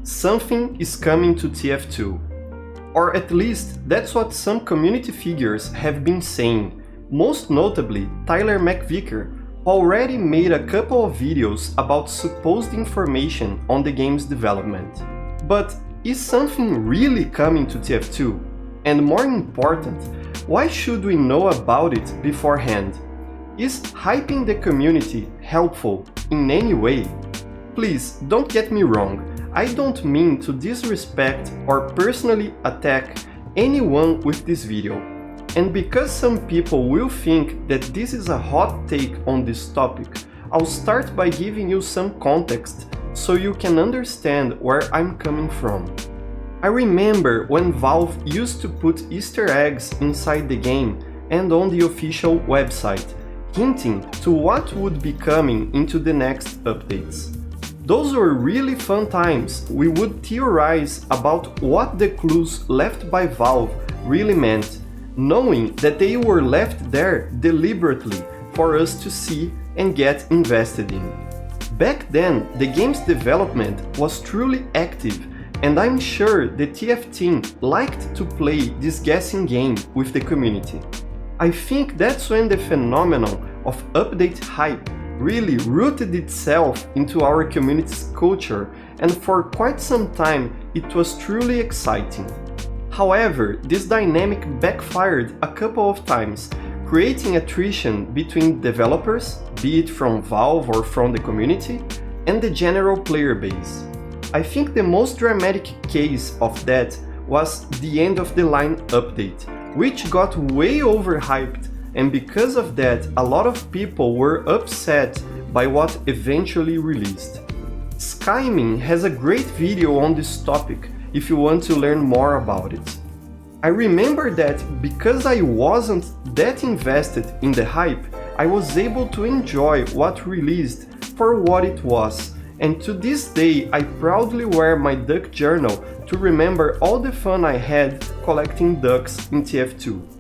something is coming to TF2. Or at least that's what some community figures have been saying, most notably Tyler McVicker, who already made a couple of videos about supposed information on the game's development. But is something really coming to TF2? And more important, why should we know about it beforehand? Is hyping the community helpful in any way? Please don't get me wrong, I don't mean to disrespect or personally attack anyone with this video. And because some people will think that this is a hot take on this topic, I'll start by giving you some context so you can understand where I'm coming from. I remember when Valve used to put Easter eggs inside the game and on the official website, hinting to what would be coming into the next updates. Those were really fun times. We would theorize about what the clues left by Valve really meant, knowing that they were left there deliberately for us to see and get invested in. Back then, the game's development was truly active, and I'm sure the TF team liked to play this guessing game with the community. I think that's when the phenomenon of update hype really rooted itself into our community's culture, and for quite some time it was truly exciting. However, this dynamic backfired a couple of times, creating attrition between developers, be it from Valve or from the community, and the general player base. I think the most dramatic case of that was the end of the line update, which got way overhyped, and because of that a lot of people were upset by what eventually released. Skymin has a great video on this topic if you want to learn more about it. I remember that because I wasn't that invested in the hype, I was able to enjoy what released for what it was, and to this day I proudly wear my duck journal to remember all the fun I had collecting ducks in TF2.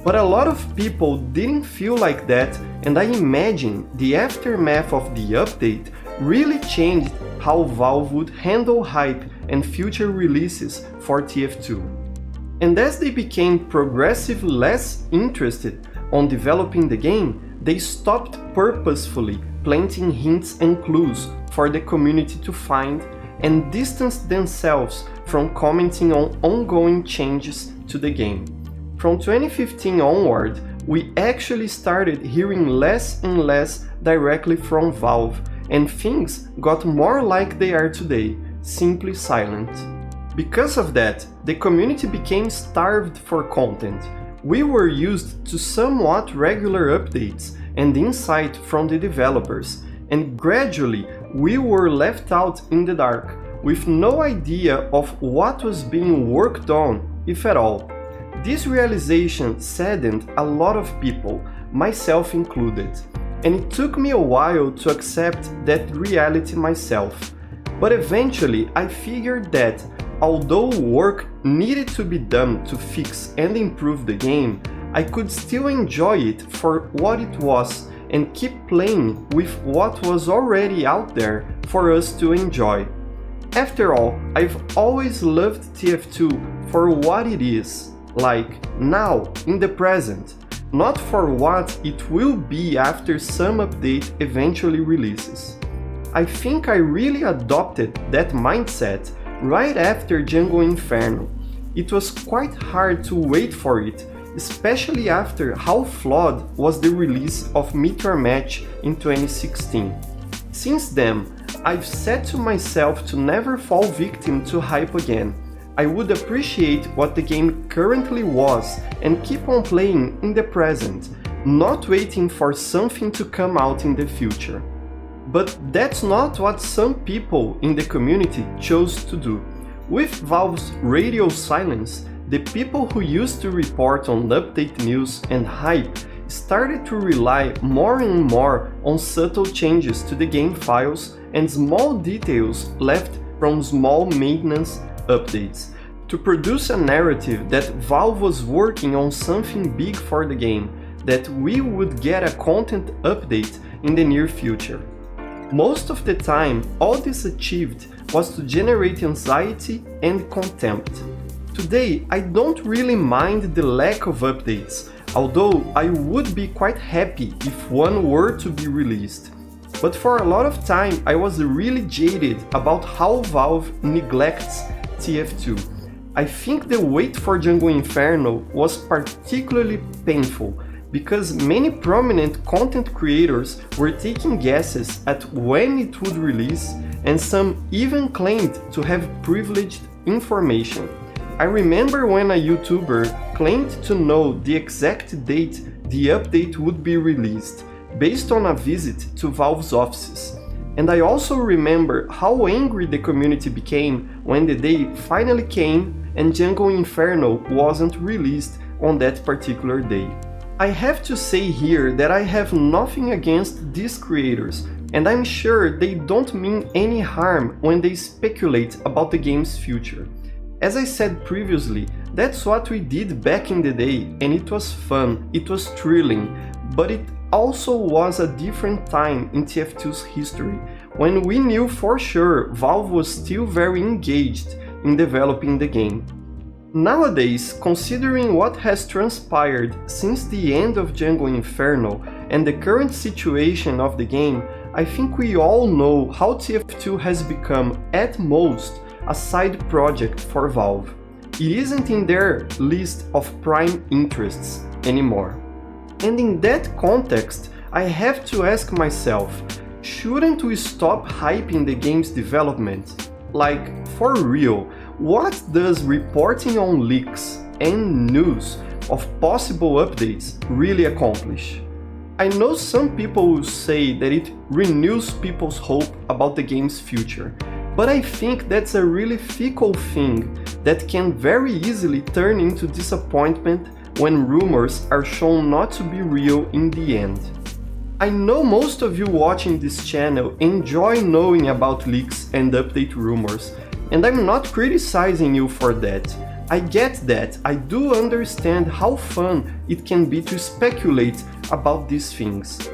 But a lot of people didn't feel like that, and I imagine the aftermath of the update really changed how Valve would handle hype and future releases for TF2. And as they became progressively less interested on developing the game, they stopped purposefully planting hints and clues for the community to find, and distanced themselves from commenting on ongoing changes to the game. From 2015 onward, we actually started hearing less and less directly from Valve, and things got more like they are today, simply silent. Because of that, the community became starved for content. We were used to somewhat regular updates and insight from the developers, and gradually we were left out in the dark, with no idea of what was being worked on, if at all. This realization saddened a lot of people, myself included, and it took me a while to accept that reality myself. But eventually I figured that, although work needed to be done to fix and improve the game, I could still enjoy it for what it was and keep playing with what was already out there for us to enjoy. After all, I've always loved TF2 for what it is. Like, now, in the present, not for what it will be after some update eventually releases. I think I really adopted that mindset right after Jungle Inferno. It was quite hard to wait for it, especially after how flawed was the release of Meteor Match in 2016. Since then, I've said to myself to never fall victim to hype again. I would appreciate what the game currently was and keep on playing in the present, not waiting for something to come out in the future. But that's not what some people in the community chose to do. With Valve's radio silence, the people who used to report on update news and hype started to rely more and more on subtle changes to the game files and small details left from small maintenance updates, to produce a narrative that Valve was working on something big for the game, that we would get a content update in the near future. Most of the time, all this achieved was to generate anxiety and contempt. Today, I don't really mind the lack of updates, although I would be quite happy if one were to be released. But for a lot of time, I was really jaded about how Valve neglects TF2. I think the wait for Django Inferno was particularly painful, because many prominent content creators were taking guesses at when it would release, and some even claimed to have privileged information. I remember when a YouTuber claimed to know the exact date the update would be released, based on a visit to Valve's offices. And I also remember how angry the community became when the day finally came and Django Inferno wasn't released on that particular day. I have to say here that I have nothing against these creators, and I'm sure they don't mean any harm when they speculate about the game's future. As I said previously, that's what we did back in the day, and it was fun, it was thrilling, but it also was a different time in TF2's history, when we knew for sure Valve was still very engaged in developing the game. Nowadays, considering what has transpired since the end of Django Inferno and the current situation of the game, I think we all know how TF2 has become, at most, a side project for Valve. It isn't in their list of prime interests anymore. And in that context, I have to ask myself, shouldn't we stop hyping the game's development? Like, for real, what does reporting on leaks and news of possible updates really accomplish? I know some people will say that it renews people's hope about the game's future, but I think that's a really fickle thing that can very easily turn into disappointment when rumors are shown not to be real in the end. I know most of you watching this channel enjoy knowing about leaks and update rumors, and I'm not criticizing you for that. I get that, I do understand how fun it can be to speculate about these things.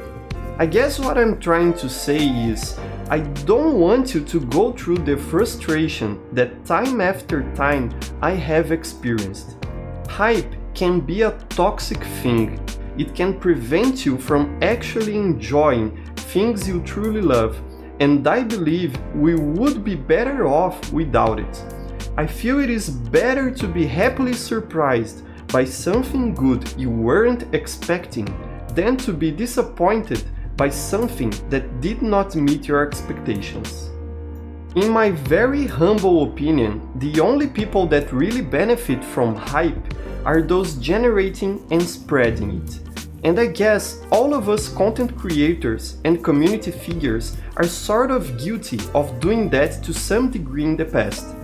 I guess what I'm trying to say is, I don't want you to go through the frustration that time after time I have experienced. Hype can be a toxic thing. It can prevent you from actually enjoying things you truly love, and I believe we would be better off without it. I feel it is better to be happily surprised by something good you weren't expecting than to be disappointed by something that did not meet your expectations. In my very humble opinion, the only people that really benefit from hype are those generating and spreading it. And I guess all of us content creators and community figures are sort of guilty of doing that to some degree in the past.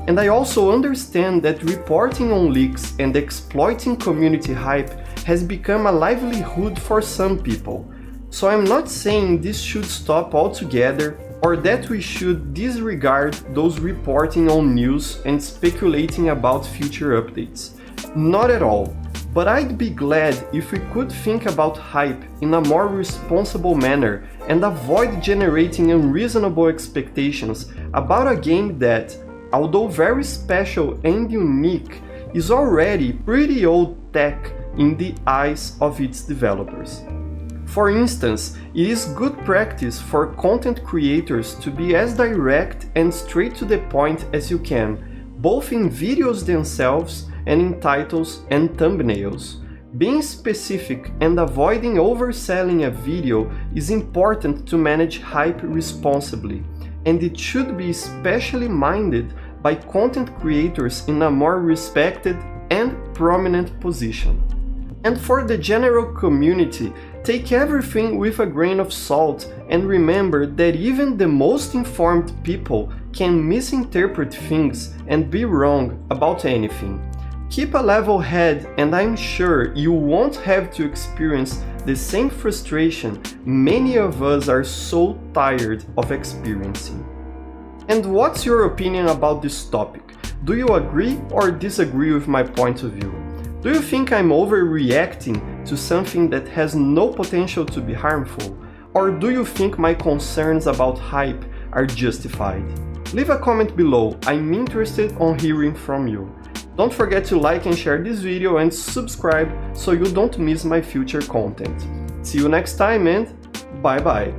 And I also understand that reporting on leaks and exploiting community hype has become a livelihood for some people. So I'm not saying this should stop altogether or that we should disregard those reporting on news and speculating about future updates. Not at all. But I'd be glad if we could think about hype in a more responsible manner and avoid generating unreasonable expectations about a game that, although very special and unique, is already pretty old tech in the eyes of its developers. For instance, it is good practice for content creators to be as direct and straight to the point as you can, both in videos themselves and in titles and thumbnails. Being specific and avoiding overselling a video is important to manage hype responsibly, and it should be especially minded by content creators in a more respected and prominent position. And for the general community, take everything with a grain of salt and remember that even the most informed people can misinterpret things and be wrong about anything. Keep a level head and I'm sure you won't have to experience the same frustration many of us are so tired of experiencing. And what's your opinion about this topic? Do you agree or disagree with my point of view? Do you think I'm overreacting to something that has no potential to be harmful? Or do you think my concerns about hype are justified? Leave a comment below, I'm interested on hearing from you. Don't forget to like and share this video and subscribe so you don't miss my future content. See you next time and bye bye!